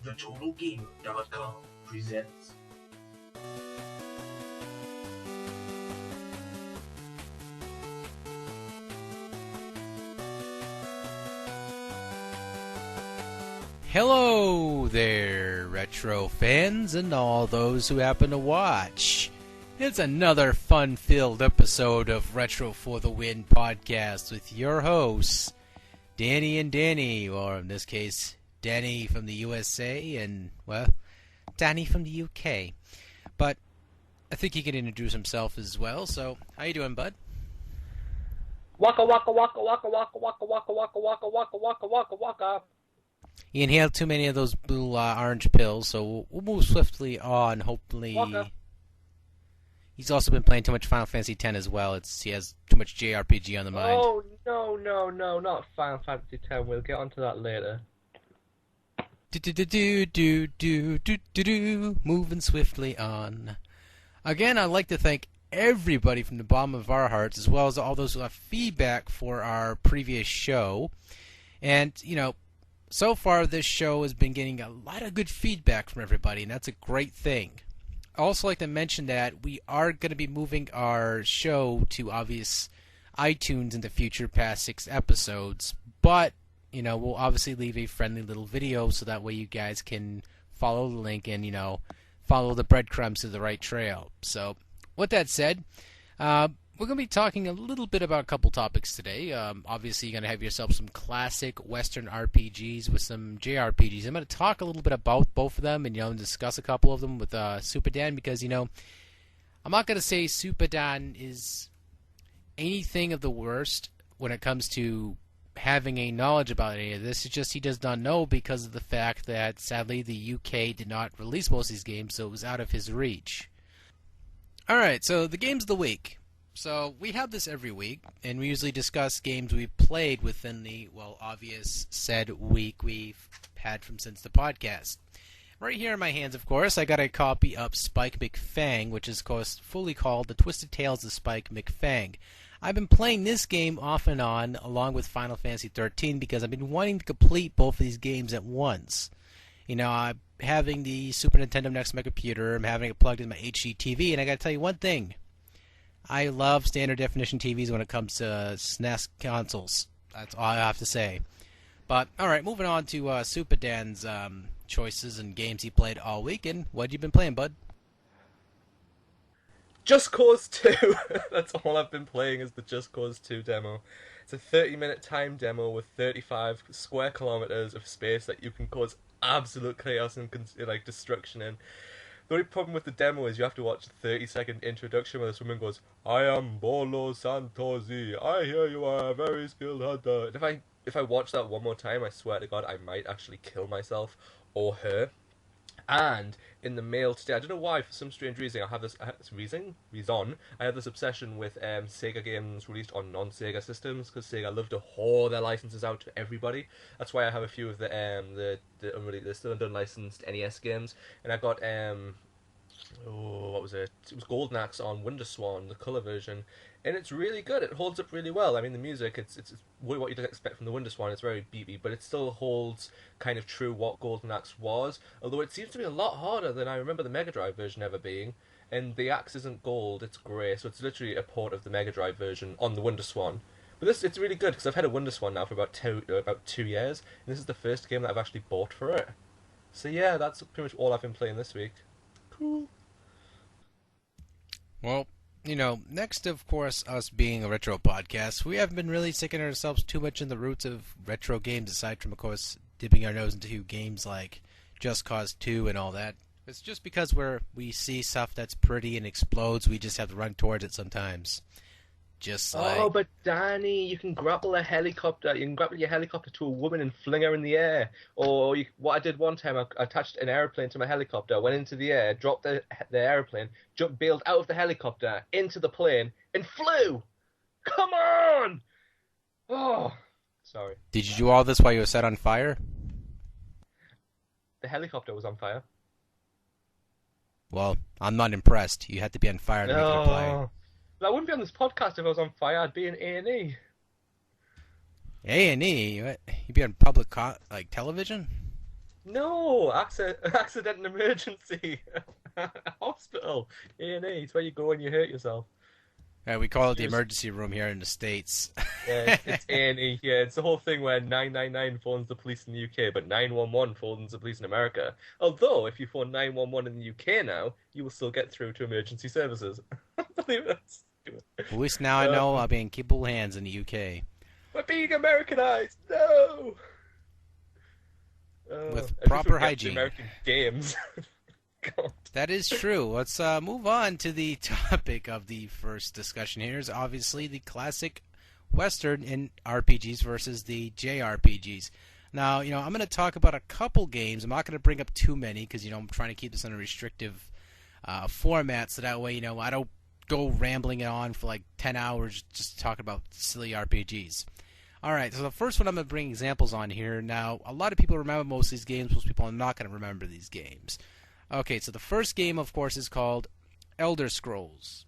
TheTotalGamer.com presents. Hello there, retro fans and all those who happen to watch. It's another fun-filled episode of Retro for the Win podcast with your hosts, Danny and Danny, or in this case, Danny from the USA and, well, Danny from the UK. But I think he can introduce himself as well, so how you doing, bud? Waka waka waka waka waka waka waka waka waka waka waka waka waka. He inhaled too many of those blue orange pills, so we'll move swiftly on, hopefully. Waka. He's also been playing too much Final Fantasy X as well. He has too much Jrpg on the mind. Oh, no, not Final Fantasy X. We'll get onto that later. Moving swiftly on. Again, I'd like to thank everybody from the bottom of our hearts, as well as all those who have feedback for our previous show. And, so far this show has been getting a lot of good feedback from everybody, and that's a great thing. I'd also like to mention that we are going to be moving our show to obvious iTunes in the future past 6 episodes, but we'll obviously leave a friendly little video so that way you guys can follow the link and follow the breadcrumbs to the right trail. So with that said, we're going to be talking a little bit about a couple topics today. Obviously, you're going to have yourself some classic Western RPGs with some JRPGs. I'm going to talk a little bit about both of them and discuss a couple of them with Super Dan because, I'm not going to say Super Dan is anything of the worst when it comes to having a knowledge about any of this. It's just he does not know because of the fact that, sadly, the UK did not release most of these games, so it was out of his reach. Alright, so the games of the week. So we have this every week, and we usually discuss games we've played within the, obvious said week we've had since the podcast. Right here in my hands, of course, I got a copy of Spike McFang, which is, of course, fully called The Twisted Tales of Spike McFang. I've been playing this game off and on, along with Final Fantasy XIII, because I've been wanting to complete both of these games at once. I'm having the Super Nintendo next to my computer, I'm having it plugged in my HD TV, and I gotta tell you one thing. I love standard definition TVs when it comes to SNES consoles. That's all I have to say. But, alright, moving on to Super Dan's choices and games he played all week. And what have you been playing, bud? Just Cause 2! That's all I've been playing is the Just Cause 2 demo. It's a 30-minute time demo with 35 square kilometers of space that you can cause absolute chaos and destruction in. The only problem with the demo is you have to watch the 30-second introduction where this woman goes, "I am Bolo Santosi. I hear you are a very skilled hunter." And if I watch that one more time, I swear to God, I might actually kill myself or her. And in the mail today, I don't know why, for some strange reason, I have this obsession with Sega games released on non-Sega systems, because Sega love to whore their licenses out to everybody. That's why I have a few of the still undone licensed NES games, and I got what was it? It was Golden Axe on WonderSwan, the color version, and it's really good. It holds up really well. I mean, the music, it's what you'd expect from the WonderSwan. It's very beepy, but it still holds kind of true what Golden Axe was, although it seems to be a lot harder than I remember the Mega Drive version ever being. And the axe isn't gold, it's grey, so it's literally a port of the Mega Drive version on the WonderSwan. But it's really good, because I've had a WonderSwan now for about 2 years, and this is the first game that I've actually bought for it. So yeah, that's pretty much all I've been playing this week. Cool. Well, next, of course, us being a retro podcast, we haven't been really sticking ourselves too much in the roots of retro games, aside from, of course, dipping our nose into games like Just Cause 2 and all that. It's just because we see stuff that's pretty and explodes, we just have to run towards it sometimes. Oh, but Danny, you can grapple a helicopter. You can grapple your helicopter to a woman and fling her in the air. Or what I did one time, I attached an airplane to my helicopter, went into the air, dropped the airplane, bailed out of the helicopter into the plane, and flew. Come on! Oh, sorry. Did you do all this while you were set on fire? The helicopter was on fire. Well, I'm not impressed. You had to be on fire to make it apply. I wouldn't be on this podcast if I was on fire. I'd be in A&E. A&E? You'd be on public television? No, accident and emergency. Hospital, A&E. It's where you go when you hurt yourself. We call it the Seriously. emergency room here in the States. Yeah, it's A&E. Yeah, it's the whole thing where 999 phones the police in the UK, but 911 phones the police in America. Although, if you phone 911 in the UK now, you will still get through to emergency services. Believe it. At least now I Uh, know I'll be in capable hands in the UK we're being Americanized. No. with As if we proper get the hygiene. American games. God. That is true. Let's move on to the topic of the first discussion here. Is obviously the classic Western in RPGs versus the JRPGs. Now, I'm going to talk about a couple games. I'm not going to bring up too many because, I'm trying to keep this in a restrictive format so that way, I don't go rambling on for like 10 hours just talking about silly RPGs. Alright, so the first one I'm going to bring examples on here. Now, a lot of people remember most of these games. Most people are not going to remember these games. Okay, so the first game, of course, is called Elder Scrolls.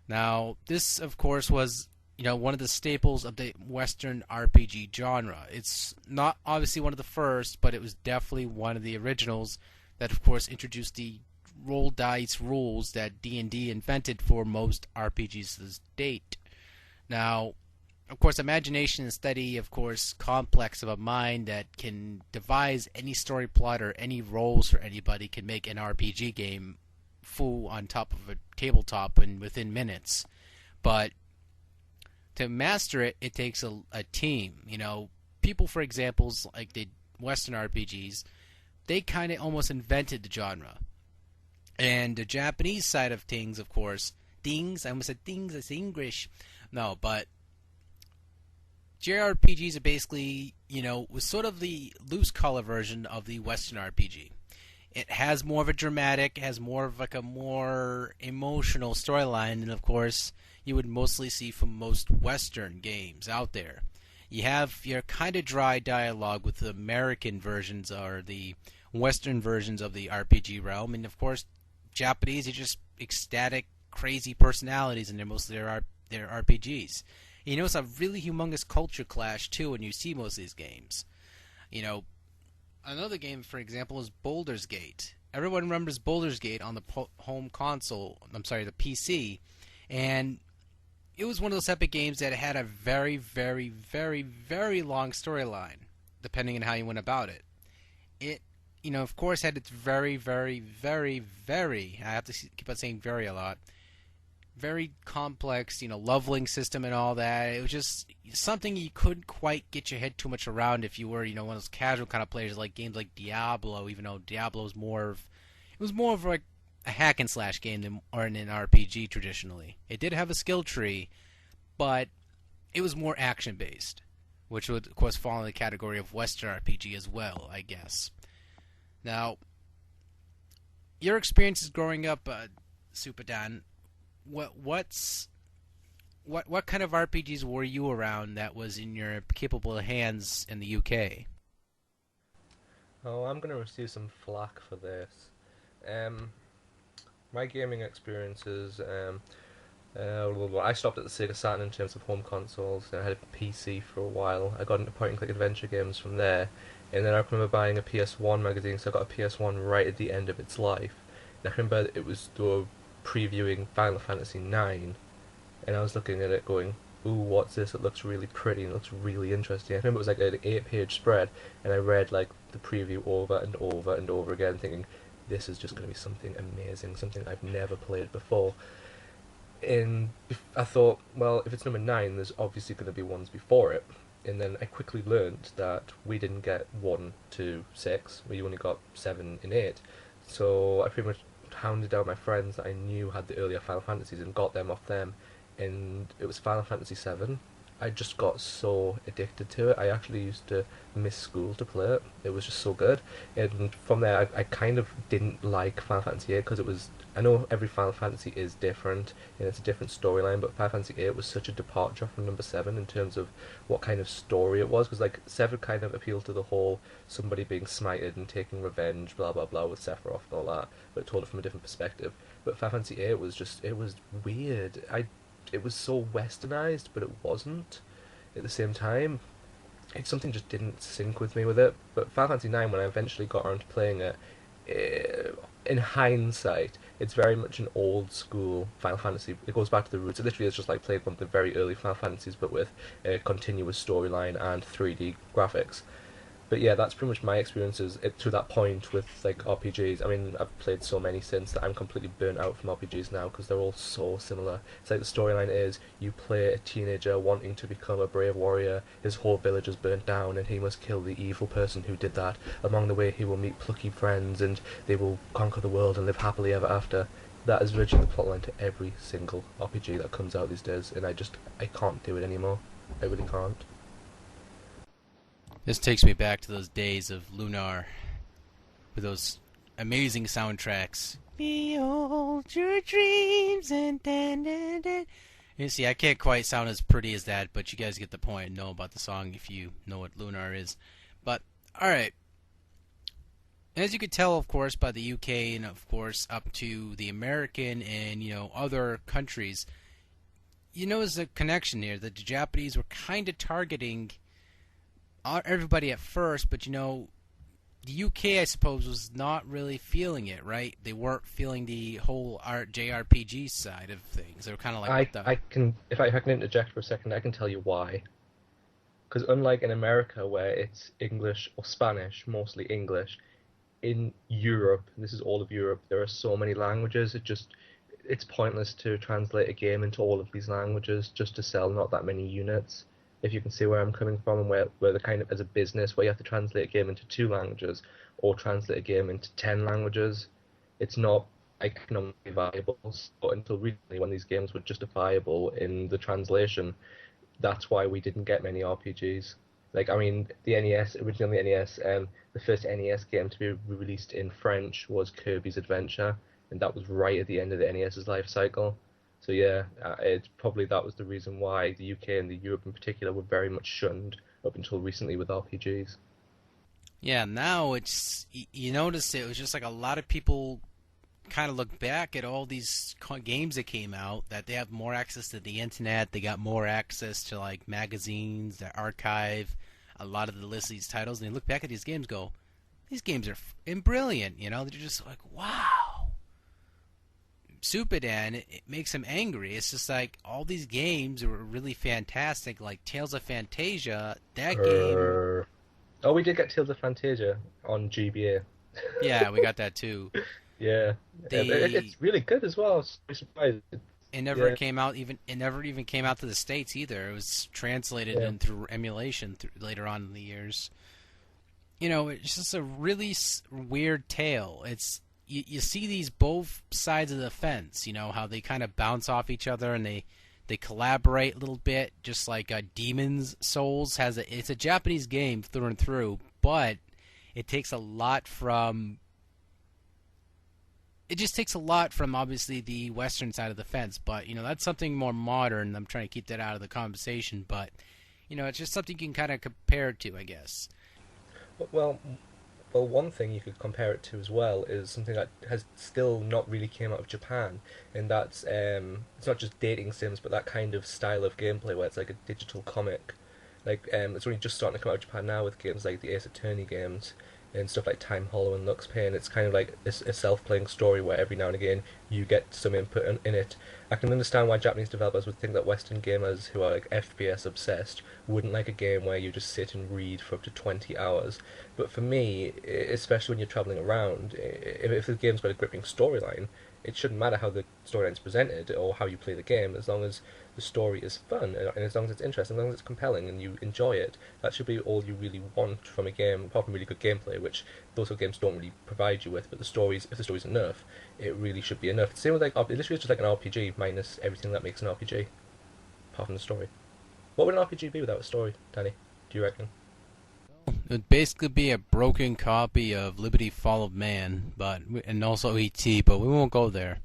Now, this, of course, was one of the staples of the Western RPG genre. It's not obviously one of the first, but it was definitely one of the originals that, of course, introduced the roll dice rules that D&D invented for most RPGs to this date. Now, of course, imagination and study, of course, complex of a mind that can devise any story plot or any roles for anybody can make an RPG game full on top of a tabletop and within minutes. But to master it, it takes a team. People, for examples, like the Western RPGs, they kind of almost invented the genre. And the Japanese side of things, of course, I almost said things, I say English. No, but JRPGs are basically, was sort of the loose color version of the Western RPG. It has more of a dramatic, has more of like a more emotional storyline than, of course, you would mostly see from most Western games out there. You have your kind of dry dialogue with the American versions or the Western versions of the RPG realm, and of course, Japanese are just ecstatic, crazy personalities in most of their RPGs. It's a really humongous culture clash too when you see most of these games. Another game, for example, is Baldur's Gate. Everyone remembers Baldur's Gate on the home console. I'm sorry, the PC, and it was one of those epic games that had a very, very, very, very long storyline, depending on how you went about it. It, of course, had its very, very, very, very, I have to keep on saying very a lot, very complex, leveling system and all that. It was just something you couldn't quite get your head too much around if you were, one of those casual kind of players like games like Diablo, even though Diablo was more of like a hack and slash game than or an RPG traditionally. It did have a skill tree, but it was more action based, which would of course fall in the category of Western RPG as well, I guess. Now, your experiences growing up, Super Dan, what kind of RPGs were you around that was in your capable hands in the UK? Oh, I'm gonna receive some flack for this. Um, my gaming experiences. I stopped at the Sega Saturn in terms of home consoles. Then I had a PC for a while. I got into point-and-click adventure games from there, and then I remember buying a PS1 magazine. So I got a PS1 right at the end of its life. And I remember it was previewing Final Fantasy IX, and I was looking at it going, "Ooh, what's this? It looks really pretty and it looks really interesting." I remember it was like an 8-page spread, and I read like the preview over and over and over again, thinking, "This is just going to be something amazing, something I've never played before." And I thought, well, if it's number 9, there's obviously going to be ones before it. And then I quickly learned that we didn't get 1 to 6, we only got 7 and 8. So I pretty much hounded down my friends that I knew had the earlier Final Fantasies and got them off them. And it was Final Fantasy 7. I just got so addicted to it. I actually used to miss school to play it. It was just so good. And from there, I kind of didn't like Final Fantasy 8 because it was. I know every Final Fantasy is different and it's a different storyline, but Final Fantasy 8 was such a departure from number 7 in terms of what kind of story it was. Because like 7 kind of appealed to the whole somebody being smited and taking revenge, blah blah blah, with Sephiroth and all that, but it told it from a different perspective. But Final Fantasy 8 was just it was weird. It was so westernized, but it wasn't at the same time. It's something just didn't sync with me with it. But Final Fantasy IX, when I eventually got around to playing it, in hindsight, it's very much an old school Final Fantasy. It goes back to the roots. It literally is just like playing one of the very early Final Fantasies, but with a continuous storyline and 3D graphics. But yeah, that's pretty much my experiences to that point with like RPGs. I mean, I've played so many since that I'm completely burnt out from RPGs now because they're all so similar. It's like the storyline is you play a teenager wanting to become a brave warrior. His whole village is burnt down, and he must kill the evil person who did that. Along the way, he will meet plucky friends, and they will conquer the world and live happily ever after. That is virtually the plotline to every single RPG that comes out these days, and I can't do it anymore. I really can't. This takes me back to those days of Lunar, with those amazing soundtracks. Behold your dreams and dan. You see, I can't quite sound as pretty as that, but you guys get the point and know about the song if you know what Lunar is. But, alright. As you could tell, of course, by the UK and, of course, up to the American and, other countries, you notice a connection here that the Japanese were kind of targeting everybody at first, but the UK, I suppose, was not really feeling it, right? They weren't feeling the whole JRPG side of things. They were kind of like, I can, if I can interject for a second, I can tell you why. Because unlike in America, where it's English or Spanish, mostly English, in Europe, and this is all of Europe, there are so many languages. It's pointless to translate a game into all of these languages just to sell not that many units. If you can see where I'm coming from, and where the kind of as a business where you have to translate a game into 2 languages or translate a game into 10 languages, it's not economically viable. So until recently, when these games were justifiable in the translation, that's why we didn't get many RPGs. Like, I mean, the NES, originally the NES, the first NES game to be released in French was Kirby's Adventure, and that was right at the end of the NES's life cycle. So yeah, it's probably that was the reason why the UK and the Europe in particular were very much shunned up until recently with RPGs. Yeah, now it's, you notice it was just like a lot of people kind of look back at all these games that came out, that they have more access to the internet, they got more access to like magazines, their archive, a lot of the list of these titles, and they look back at these games and go, these games are brilliant, they're just like, wow. Supadan, it makes him angry. It's just like all these games were really fantastic, like Tales of Fantasia. That game. Oh, we did get Tales of Fantasia on GBA. Yeah, we got that too. Yeah, it's really good as well. I was surprised. It never came out even. It never even came out to the States either. It was translated in through emulation later on in the years. It's just a really weird tale. It's you see these both sides of the fence, how they kind of bounce off each other and they collaborate a little bit, just like Demon's Souls it's a Japanese game through and through, but it takes a lot from obviously the Western side of the fence, but that's something more modern. I'm trying to keep that out of the conversation, but it's just something you can kind of compare it to, I guess. Well, one thing you could compare it to as well is something that has still not really came out of Japan, and that's it's not just dating sims, but that kind of style of gameplay where it's like a digital comic. Like it's only just starting to come out of Japan now with games like the Ace Attorney games and stuff like Time Hollow and Lux Payne. It's kind of like a self-playing story where every now and again you get some input in it. I can understand why Japanese developers would think that Western gamers who are like FPS obsessed wouldn't like a game where you just sit and read for up to 20 hours. But for me, especially when you're traveling around, if the game's got a gripping storyline, it shouldn't matter how the storyline's presented or how you play the game, as long as the story is fun and as long as it's interesting, as long as it's compelling and you enjoy it. That should be all you really want from a game, apart from really good gameplay, which those sort of games don't really provide you with. But if the story's enough, it really should be enough. Same with like, it literally is just like an RPG minus everything that makes an RPG, apart from the story. What would an RPG be without a story, Danny? Do you reckon? It would basically be a broken copy of Liberty Fall of Man, and also E.T., but we won't go there.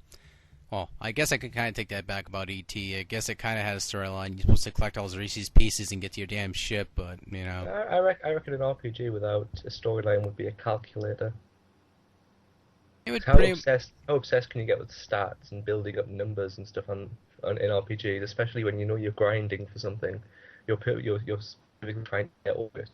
Well, I guess I could kind of take that back about E.T. I guess it kind of had a storyline. You're supposed to collect all those Reese's Pieces and get to your damn ship, but, I reckon an RPG without a storyline would be a calculator. It would How obsessed can you get with stats and building up numbers and stuff in RPGs, especially when you're grinding for something. You're trying to get over it.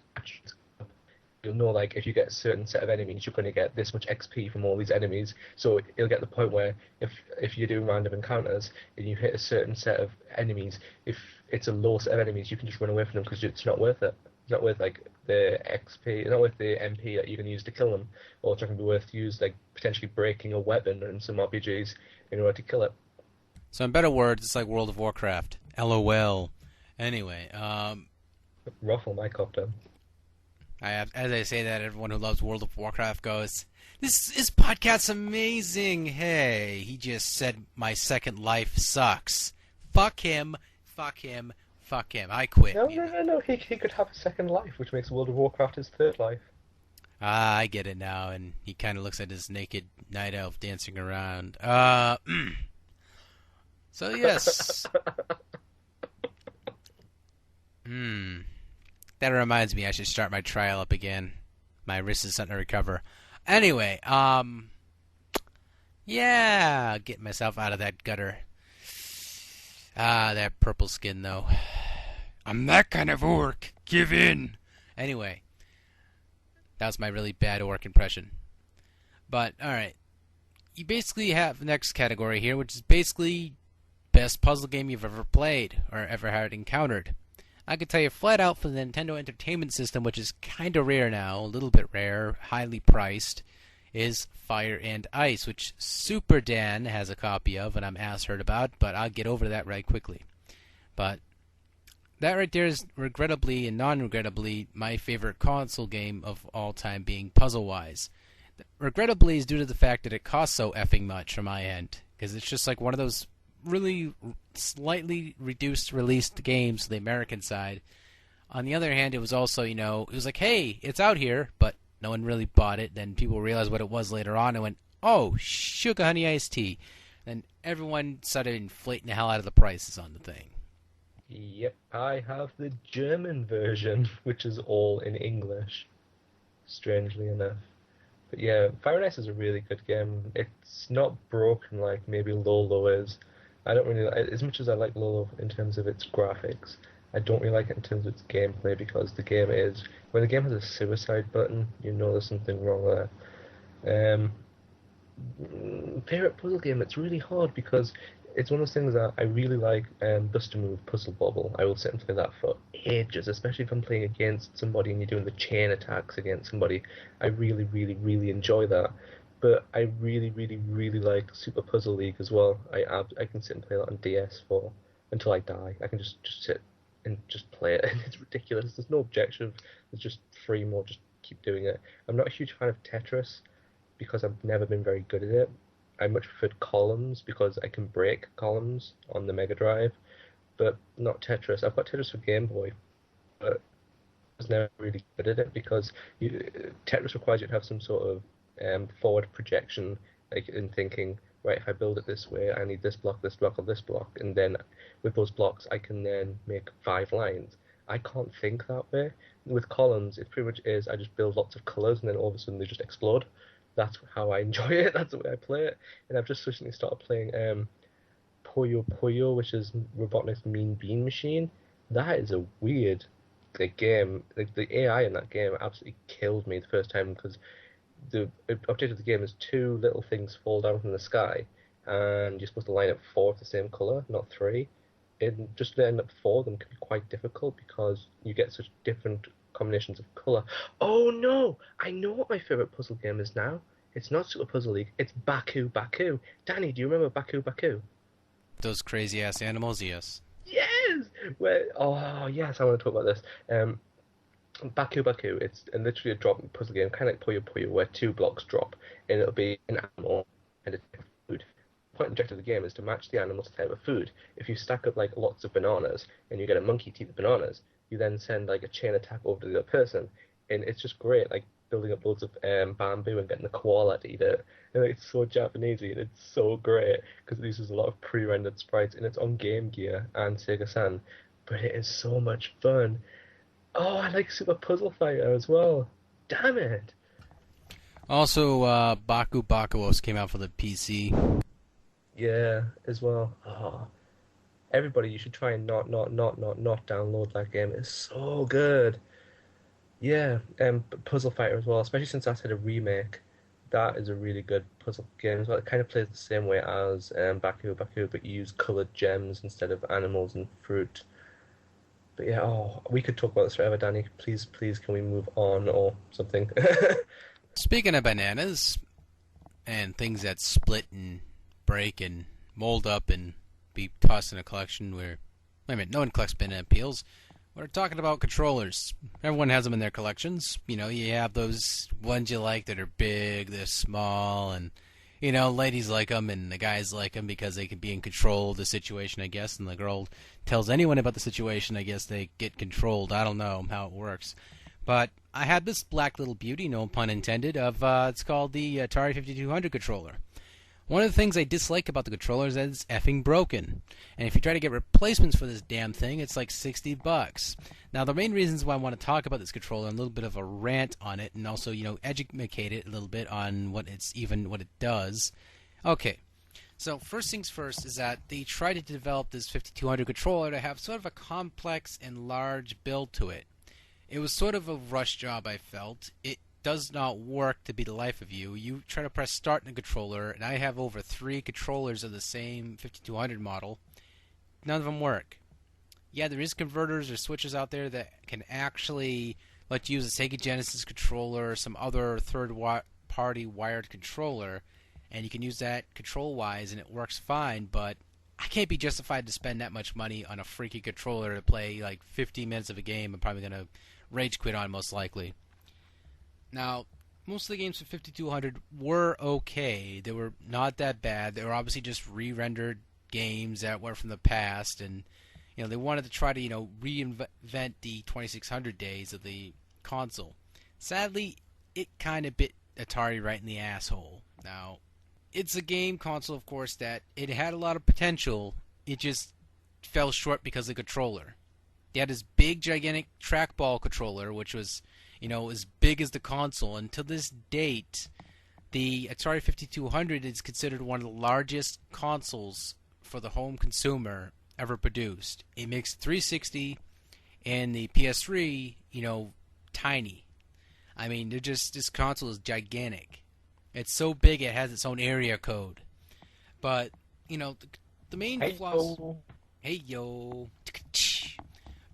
You'll know, like, if you get a certain set of enemies, you're going to get this much XP from all these enemies. So it'll get to the point where if you're doing random encounters and you hit a certain set of enemies, if it's a low set of enemies, you can just run away from them because it's not worth it. It's not worth, like, the XP, it's not worth the MP that you can use to kill them. Or it's not going to be worth to use, like, potentially breaking a weapon in some RPGs in order to kill it. So in better words, it's like World of Warcraft. LOL. Anyway, Ruffle my copter. as I say that, everyone who loves World of Warcraft goes, This podcast's amazing. Hey, he just said my second life sucks. Fuck him, fuck him, fuck him. I quit. No. He could have a second life, which makes World of Warcraft his third life. Ah, I get it now, and he kind of looks at his naked night elf dancing around. So, yes. That reminds me, I should start my trial up again. My wrist is starting to recover. Anyway, yeah, get myself out of that gutter. That purple skin, though. I'm that kind of orc. Give in. Anyway, that was my really bad orc impression. But, alright. You basically have the next category here, which is basically best puzzle game you've ever played or ever had encountered. I could tell you flat out for the Nintendo Entertainment System, which is kind of rare now, a little bit rare, highly priced, is Fire and Ice, which Super Dan has a copy of, and I'm ass heard about, but I'll get over that right quickly. But that right there is regrettably and non-regrettably my favorite console game of all time, being puzzle-wise. Regrettably is due to the fact that it costs so effing much from my end, because it's just like one of those really slightly reduced released games, the American side. On the other hand, it was also, it was like, hey, it's out here, but no one really bought it. Then people realized what it was later on and went, oh, sugar honey iced tea. Then everyone started inflating the hell out of the prices on the thing. Yep, I have the German version, which is all in English, strangely enough. But yeah, Fire and Ice is a really good game. It's not broken like maybe Lolo is. I don't really like, as much as I like Lolo in terms of its graphics, I don't really like it in terms of its gameplay, because the game is, when the game has a suicide button, you know there's something wrong there. Favorite puzzle game, it's really hard because it's one of those things that I really like. Bust a Move Puzzle Bobble, I will sit and play that for ages, especially if I'm playing against somebody and you're doing the chain attacks against somebody. I really, really, really enjoy that. But I really, really, really like Super Puzzle League as well. I can sit and play that on DS for until I die. I can just sit and just play it, and it's ridiculous. There's no objective. There's just free mode. Just keep doing it. I'm not a huge fan of Tetris because I've never been very good at it. I much preferred Columns because I can break columns on the Mega Drive, but not Tetris. I've got Tetris for Game Boy, but I was never really good at it because Tetris requires you to have some sort of forward projection, like in thinking, right, if I build it this way, I need this block, or this block, and then with those blocks I can then make 5 lines. I can't think that way. With columns, it pretty much is, I just build lots of colours and then all of a sudden they just explode. That's how I enjoy it, that's the way I play it. And I've just recently started playing Puyo Puyo, which is Robotnik's Mean Bean Machine. That is a weird game. The AI in that game absolutely killed me the first time, because the objective of the game is 2 little things fall down from the sky, and you're supposed to line up 4 of the same colour, not 3. And just to end up 4 of them can be quite difficult because you get such different combinations of colour. Oh no! I know what my favourite puzzle game is now. It's not Super Puzzle League, it's Baku Baku. Danny, do you remember Baku Baku? Those crazy ass animals, yes. Yes! Oh yes, I want to talk about this. Baku Baku, it's literally a drop puzzle game, kind of like Puyo Puyo, where 2 blocks drop, and it'll be an animal and a type of food. The point and objective of the game is to match the animal to the type of food. If you stack up like lots of bananas, and you get a monkey to eat the bananas, you then send like a chain attack over to the other person, and it's just great, like building up loads of bamboo and getting the koala to eat it. And it's so Japanesey, and it's so great, because it uses a lot of pre-rendered sprites, and it's on Game Gear and Sega Saturn, but it is so much fun. Oh, I like Super Puzzle Fighter as well. Damn it. Also, Baku Bakuos came out for the PC. Yeah, as well. Oh. everybody, you should try and not download that game. It's so good. Yeah, Puzzle Fighter as well, especially since that's had a remake. That is a really good puzzle game as well. It kind of plays the same way as Baku, but you use colored gems instead of animals and fruit. But yeah, oh, we could talk about this forever, Danny. Please, can we move on or something? Speaking of bananas and things that split and break and mold up and be tossed in a collection where, wait a minute, no one collects banana peels. We're talking about controllers. Everyone has them in their collections. You know, you have those ones you like that are big, they're small, and, you know, ladies like them and the guys like them because they can be in control of the situation, I guess, and the girl tells anyone about the situation, I guess they get controlled. I don't know how it works. But I had this black little beauty, no pun intended, it's called the Atari 5200 controller. One of the things I dislike about the controller is that it's effing broken. And if you try to get replacements for this damn thing, it's like $60. Now, the main reasons why I want to talk about this controller and a little bit of a rant on it, and also, you know, educate it a little bit on what it does. Okay. So, first things first is that they tried to develop this 5200 controller to have sort of a complex and large build to it. It was sort of a rush job, I felt. It does not work to be the life of you. You try to press start in the controller, and I have over 3 controllers of the same 5200 model. None of them work. Yeah, there is converters or switches out there that can actually let you use a Sega Genesis controller or some other third-party wired controller, and you can use that control-wise, and it works fine, but I can't be justified to spend that much money on a freaky controller to play like 15 minutes of a game. I'm probably going to rage quit on, most likely. Now, most of the games for 5200 were okay. They were not that bad. They were obviously just re-rendered games that were from the past, and you know they wanted to try to reinvent the 2600 days of the console. Sadly, it kind of bit Atari right in the asshole. Now, it's a game console, of course, that it had a lot of potential. It just fell short because of the controller. They had this big, gigantic trackball controller, which was as big as the console. And to this date, the Atari 5200 is considered one of the largest consoles for the home consumer ever produced. It makes 360 and the PS3, tiny. I mean, this console is gigantic. It's so big it has its own area code. But, the main flaws... Hey, yo.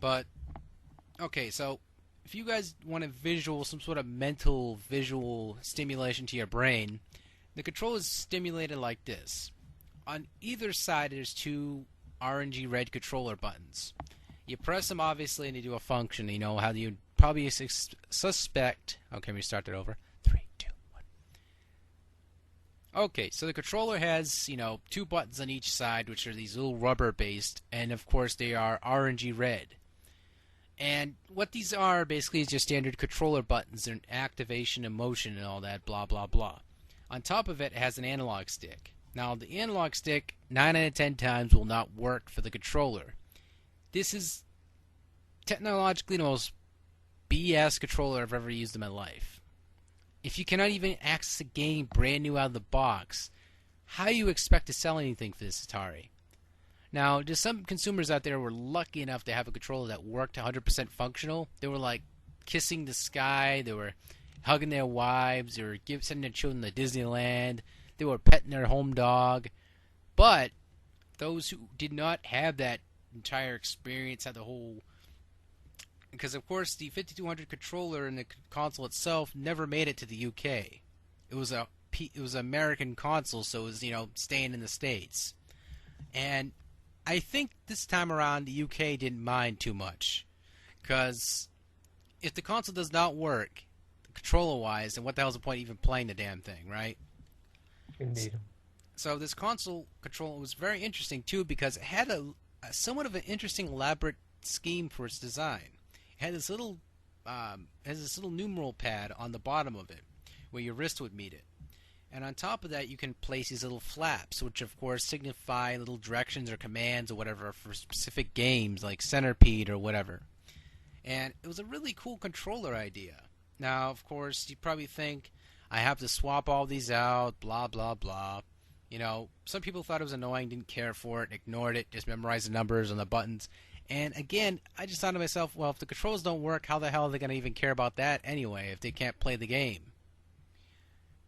But, okay, so if you guys want some sort of mental visual stimulation to your brain, the control is stimulated like this. On either side, there's 2 orangey red controller buttons. You press them, obviously, and they do a function. How you probably suspect... Okay, let me start that over. 3, 2, 1. Okay, so the controller has, 2 buttons on each side, which are these little rubber-based, and of course they are orangey red. And what these are basically is just standard controller buttons and activation and motion and all that, blah, blah, blah. On top of it, it has an analog stick. Now, the analog stick, 9 out of 10 times, will not work for the controller. This is technologically the most BS controller I've ever used in my life. If you cannot even access a game brand new out of the box, how do you expect to sell anything for this Atari? Now, there's some consumers out there who were lucky enough to have a controller that worked 100% functional. They were like kissing the sky, they were hugging their wives, they were sending their children to Disneyland, they were petting their home dog. But those who did not have that entire experience, had the whole... Because, of course, the 5200 controller and the console itself never made it to the UK. It was an American console, so it was, staying in the States. And I think this time around the UK didn't mind too much, because if the console does not work, controller-wise, then what the hell's the point of even playing the damn thing, right? Indeed. So this console controller was very interesting too, because it had a somewhat of an interesting, elaborate scheme for its design. It had this little numeral pad on the bottom of it, where your wrist would meet it. And on top of that, you can place these little flaps, which of course signify little directions or commands or whatever for specific games, like Centipede or whatever. And it was a really cool controller idea. Now, of course, you probably think, I have to swap all these out, blah, blah, blah. You know, some people thought it was annoying, didn't care for it, ignored it, just memorized the numbers on the buttons. And again, I just thought to myself, well, if the controls don't work, how the hell are they going to even care about that anyway if they can't play the game?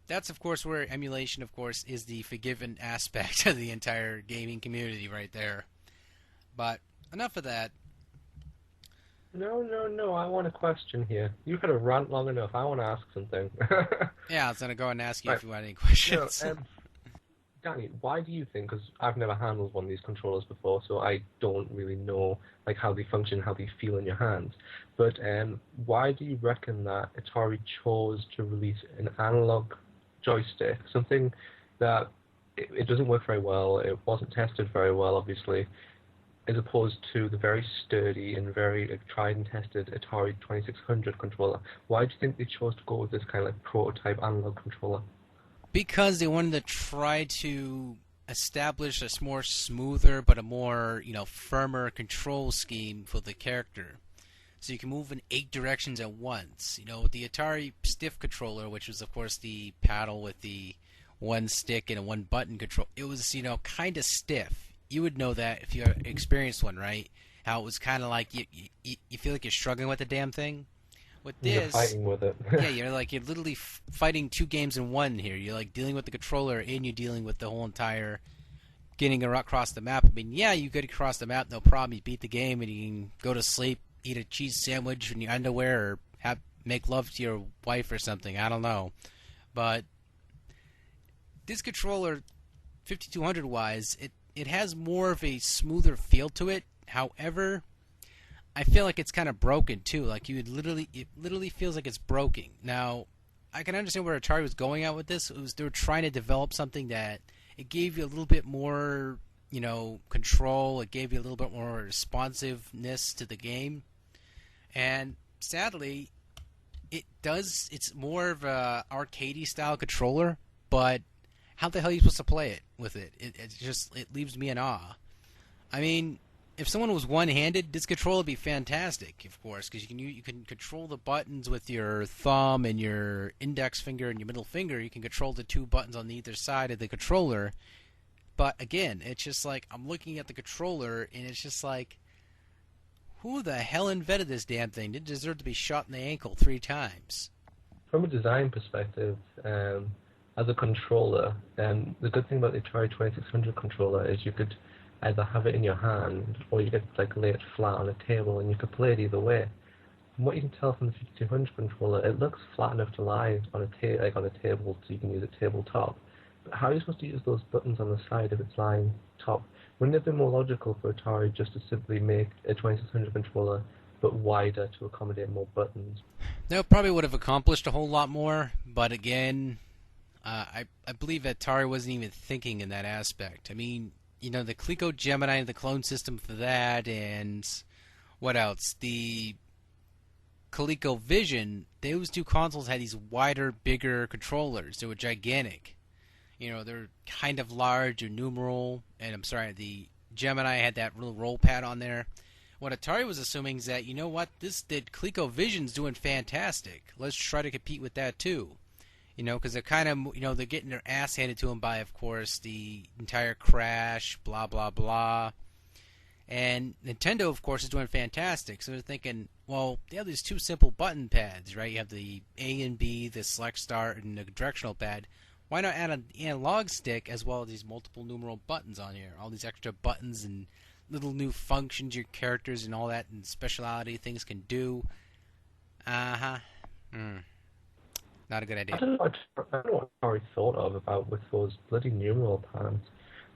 That's, of course, where emulation, of course, is the forgiven aspect of the entire gaming community right there. But enough of that. No. I want a question here. You've had a rant long enough. I want to ask something. Yeah, I was going to go and ask you Right. if you had any No, questions. Danny, why do you think, because I've never handled one of these controllers before, so I don't really know like how they function, how they feel in your hands, but why do you reckon that Atari chose to release an analog joystick, something that it doesn't work very well, it wasn't tested very well, obviously, as opposed to the very sturdy and very tried and tested Atari 2600 controller? Why do you think they chose to go with this kind of like prototype analog controller? Because they wanted to try to establish a more smoother but a more, firmer control scheme for the character. So you can move in 8 directions at once. With the Atari Stiff controller, which was of course the paddle with the one stick and a one button control, it was, kind of stiff. You would know that if you experienced one, right? How it was kind of like you feel like you're struggling with the damn thing. With this, You're fighting with it. yeah, you're literally fighting 2 games in one here. You're like dealing with the controller and you're dealing with the whole entire getting across the map. I mean, yeah, you get across the map, no problem. You beat the game and you can go to sleep, eat a cheese sandwich in your underwear, or make love to your wife or something. I don't know, but this controller, 5200 wise, it has more of a smoother feel to it. However, I feel like it's kind of broken too. Like it literally feels like it's broken. Now, I can understand where Atari was going at with this. They were trying to develop something that it gave you a little bit more, control. It gave you a little bit more responsiveness to the game. And sadly, it does. It's more of a arcadey style controller. But how the hell are you supposed to play it with it? It leaves me in awe. I mean, if someone was one-handed, this controller would be fantastic, of course, because you can control the buttons with your thumb and your index finger and your middle finger. You can control the 2 buttons on either side of the controller. But again, it's just like I'm looking at the controller, and it's just like, who the hell invented this damn thing? It deserved to be shot in the ankle 3 times. From a design perspective, as a controller, the good thing about the Atari 2600 controller is you could either have it in your hand or you could like lay it flat on a table and you could play it either way. From what you can tell from the 5200 controller, it looks flat enough to lie on on a table, so you can use it tabletop. But how are you supposed to use those buttons on the side if it's lying top? Wouldn't it have been more logical for Atari just to simply make a 2600 controller but wider to accommodate more buttons? That probably would have accomplished a whole lot more, but again, I believe Atari wasn't even thinking in that aspect. I mean, the Coleco Gemini, the clone system for that, and what else? The Coleco Vision, those 2 consoles had these wider, bigger controllers. They were gigantic. They're kind of large or numeral, and the Gemini had that little roll pad on there. What Atari was assuming is that, the Coleco Vision's doing fantastic. Let's try to compete with that too. Because they're kind of, they're getting their ass handed to them by, of course, the entire Crash, blah, blah, blah. And Nintendo, of course, is doing fantastic. So they're thinking, well, they have these 2 simple button pads, right? You have the A and B, the select start, and the directional pad. Why not add an analog stick as well as these multiple numeral buttons on here? All these extra buttons and little new functions your characters and all that and speciality things can do. Not a good idea. I don't know what Atari thought of about with those bloody numeral pads.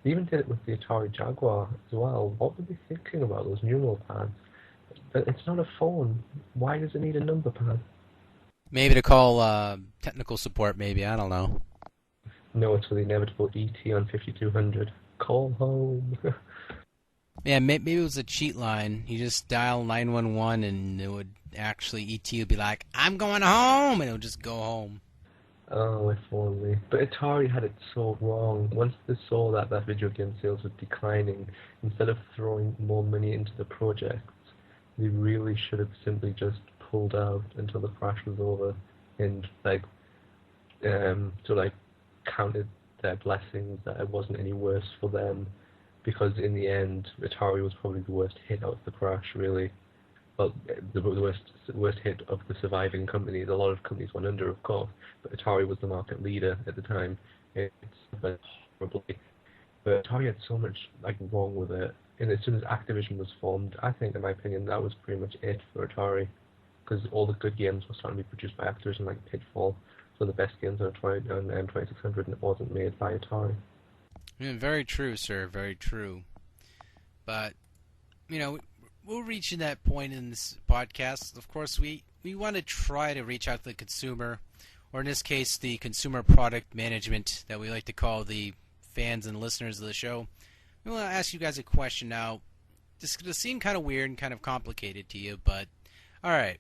They even did it with the Atari Jaguar as well. What were they thinking about, those numeral pads? But it's not a phone. Why does it need a number pad? Maybe to call technical support, maybe. I don't know. No, it's for the inevitable ET on 5200. Call home. Yeah, maybe it was a cheat line. You just dial 911 and it would actually, ET would be like, I'm going home, and it would just go home. Oh, if only. But Atari had it so wrong. Once they saw that video game sales were declining, instead of throwing more money into the projects, they really should have simply just pulled out until the crash was over and counted their blessings that it wasn't any worse for them, because in the end, Atari was probably the worst hit out of the crash, really. Well, the worst hit of the surviving companies. A lot of companies went under, of course, but Atari was the market leader at the time. It's horribly, but Atari had so much wrong with it. And as soon as Activision was formed, I think, in my opinion, that was pretty much it for Atari, because all the good games were starting to be produced by Activision, like Pitfall. Some of the best games on Atari on M2600, and it wasn't made by Atari. Yeah, very true, sir. Very true. But we're reaching that point in this podcast. Of course, we want to try to reach out to the consumer, or in this case, the consumer product management that we like to call the fans and listeners of the show. We want to ask you guys a question now. This is going to seem kind of weird and kind of complicated to you, but all right.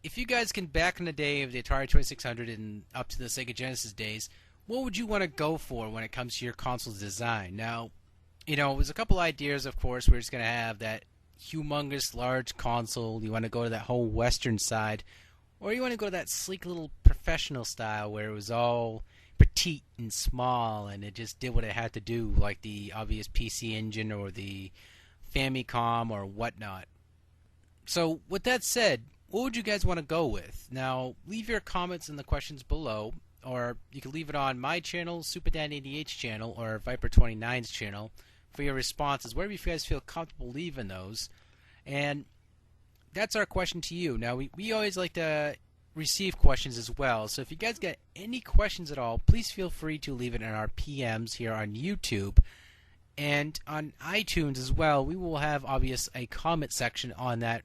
If you guys can, back in the day of the Atari 2600 and up to the Sega Genesis days, what would you want to go for when it comes to your console's design? Now, there's a couple ideas, of course. We're just going to have that humongous, large console. You want to go to that whole Western side, or you want to go to that sleek little professional style where it was all petite and small and it just did what it had to do, like the obvious PC Engine or the Famicom or whatnot. So, with that said, what would you guys want to go with? Now, leave your comments in the questions below, or you can leave it on my channel, SuperDan88's channel, or Viper29's channel for your responses, wherever you guys feel comfortable leaving those. And that's our question to you. Now, we always like to receive questions as well, so if you guys got any questions at all, please feel free to leave it in our PMs here on YouTube. And on iTunes as well, we will have, a comment section on that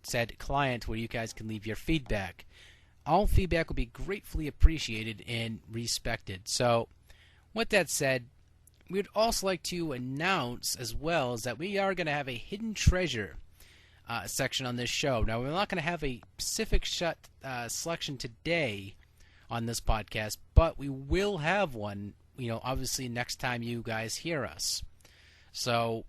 said client where you guys can leave your feedback. All feedback will be gratefully appreciated and respected. So, with that said, we'd also like to announce as well is that we are going to have a hidden treasure section on this show. Now, we're not going to have a specific selection today on this podcast, but we will have one, obviously next time you guys hear us. So,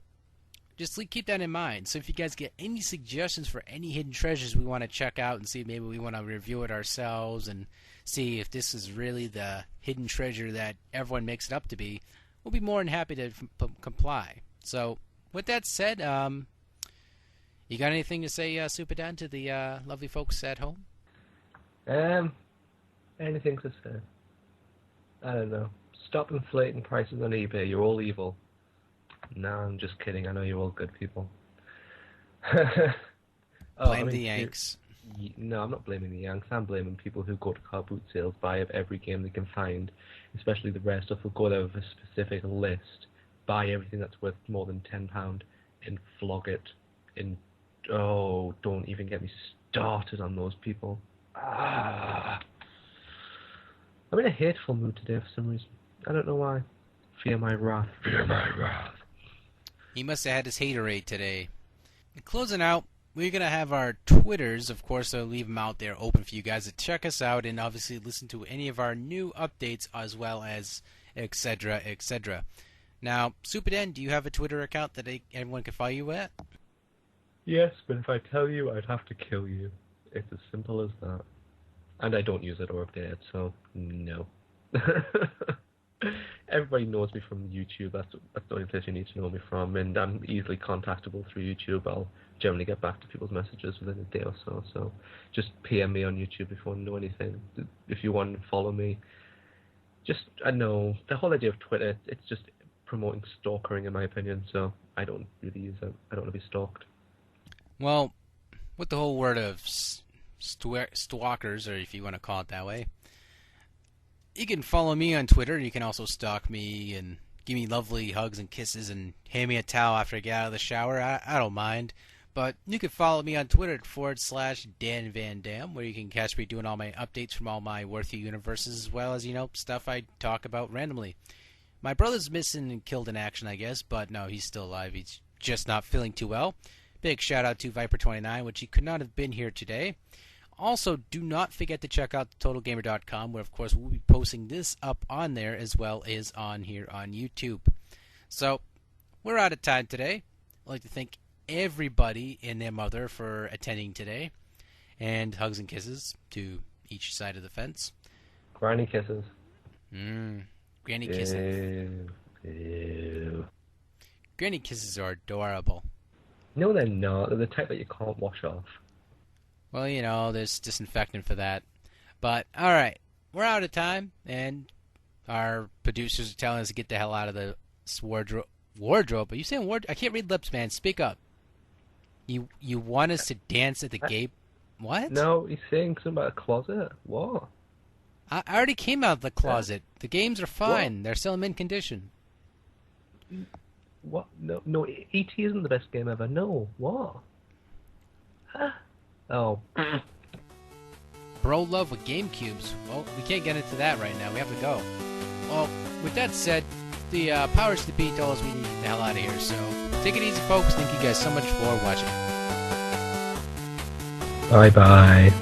just keep that in mind. So if you guys get any suggestions for any hidden treasures we want to check out and see, maybe we want to review it ourselves and see if this is really the hidden treasure that everyone makes it up to be, we'll be more than happy to comply. So with that said, you got anything to say, Super Dan, to the lovely folks at home? Anything to say? I don't know. Stop inflating prices on eBay. You're all evil. No, I'm just kidding. I know you're all good people. Blame the Yanks. No, I'm not blaming the Yanks. I'm blaming people who go to car boot sales, buy up every game they can find, especially the rare stuff. Who go out of a specific list, buy everything that's worth more than £10, and flog it. And don't even get me started on those people. I'm in a hateful mood today for some reason. I don't know why. Fear my wrath. Fear my wrath. He must have had his haterade today. And closing out, we're going to have our Twitters. Of course, I'll leave them out there open for you guys to check us out and obviously listen to any of our new updates as well as etc., etc. Now, Super Dan, do you have a Twitter account that everyone can follow you at? Yes, but if I tell you, I'd have to kill you. It's as simple as that. And I don't use it or update it, so no. Everybody knows me from YouTube. That's the only place you need to know me from, and I'm easily contactable through YouTube. I'll generally get back to people's messages within a day or so. So just PM me on YouTube if you want to know anything. If you want to follow me, I know the whole idea of Twitter, it's just promoting stalkering in my opinion. So I don't really use it. I don't want to be stalked. Well, with the whole word of stalkers, or if you want to call it that way, you can follow me on Twitter. You can also stalk me and give me lovely hugs and kisses and hand me a towel after I get out of the shower. I don't mind. But you can follow me on Twitter at /DanVanDam, where you can catch me doing all my updates from all my Worthy universes, as well as, stuff I talk about randomly. My brother's missing and killed in action, I guess, but no, he's still alive. He's just not feeling too well. Big shout out to Viper29, which he could not have been here today. Also, do not forget to check out TotalGamer.com, where, of course, we'll be posting this up on there as well as on here on YouTube. So, we're out of time today. I'd like to thank everybody and their mother for attending today. And hugs and kisses to each side of the fence. Granny kisses. Granny Granny kisses. Ew. Granny kisses are adorable. No, they're not. They're the type that you can't wash off. Well, you know, there's disinfectant for that. But, alright, we're out of time, and our producers are telling us to get the hell out of the wardrobe. Are you saying wardrobe? I can't read lips, man. Speak up. You want us to dance at the gate? What? No, he's saying something about a closet. What? I already came out of the closet. The games are fine. What? They're still in mint condition. What? No, E.T. isn't the best game ever. No. What? Huh? Oh. Bro love with GameCubes. Well, we can't get into that right now. We have to go. Well, with that said, the powers to be told us we need to get the hell out of here. So, take it easy, folks. Thank you guys so much for watching. Bye-bye.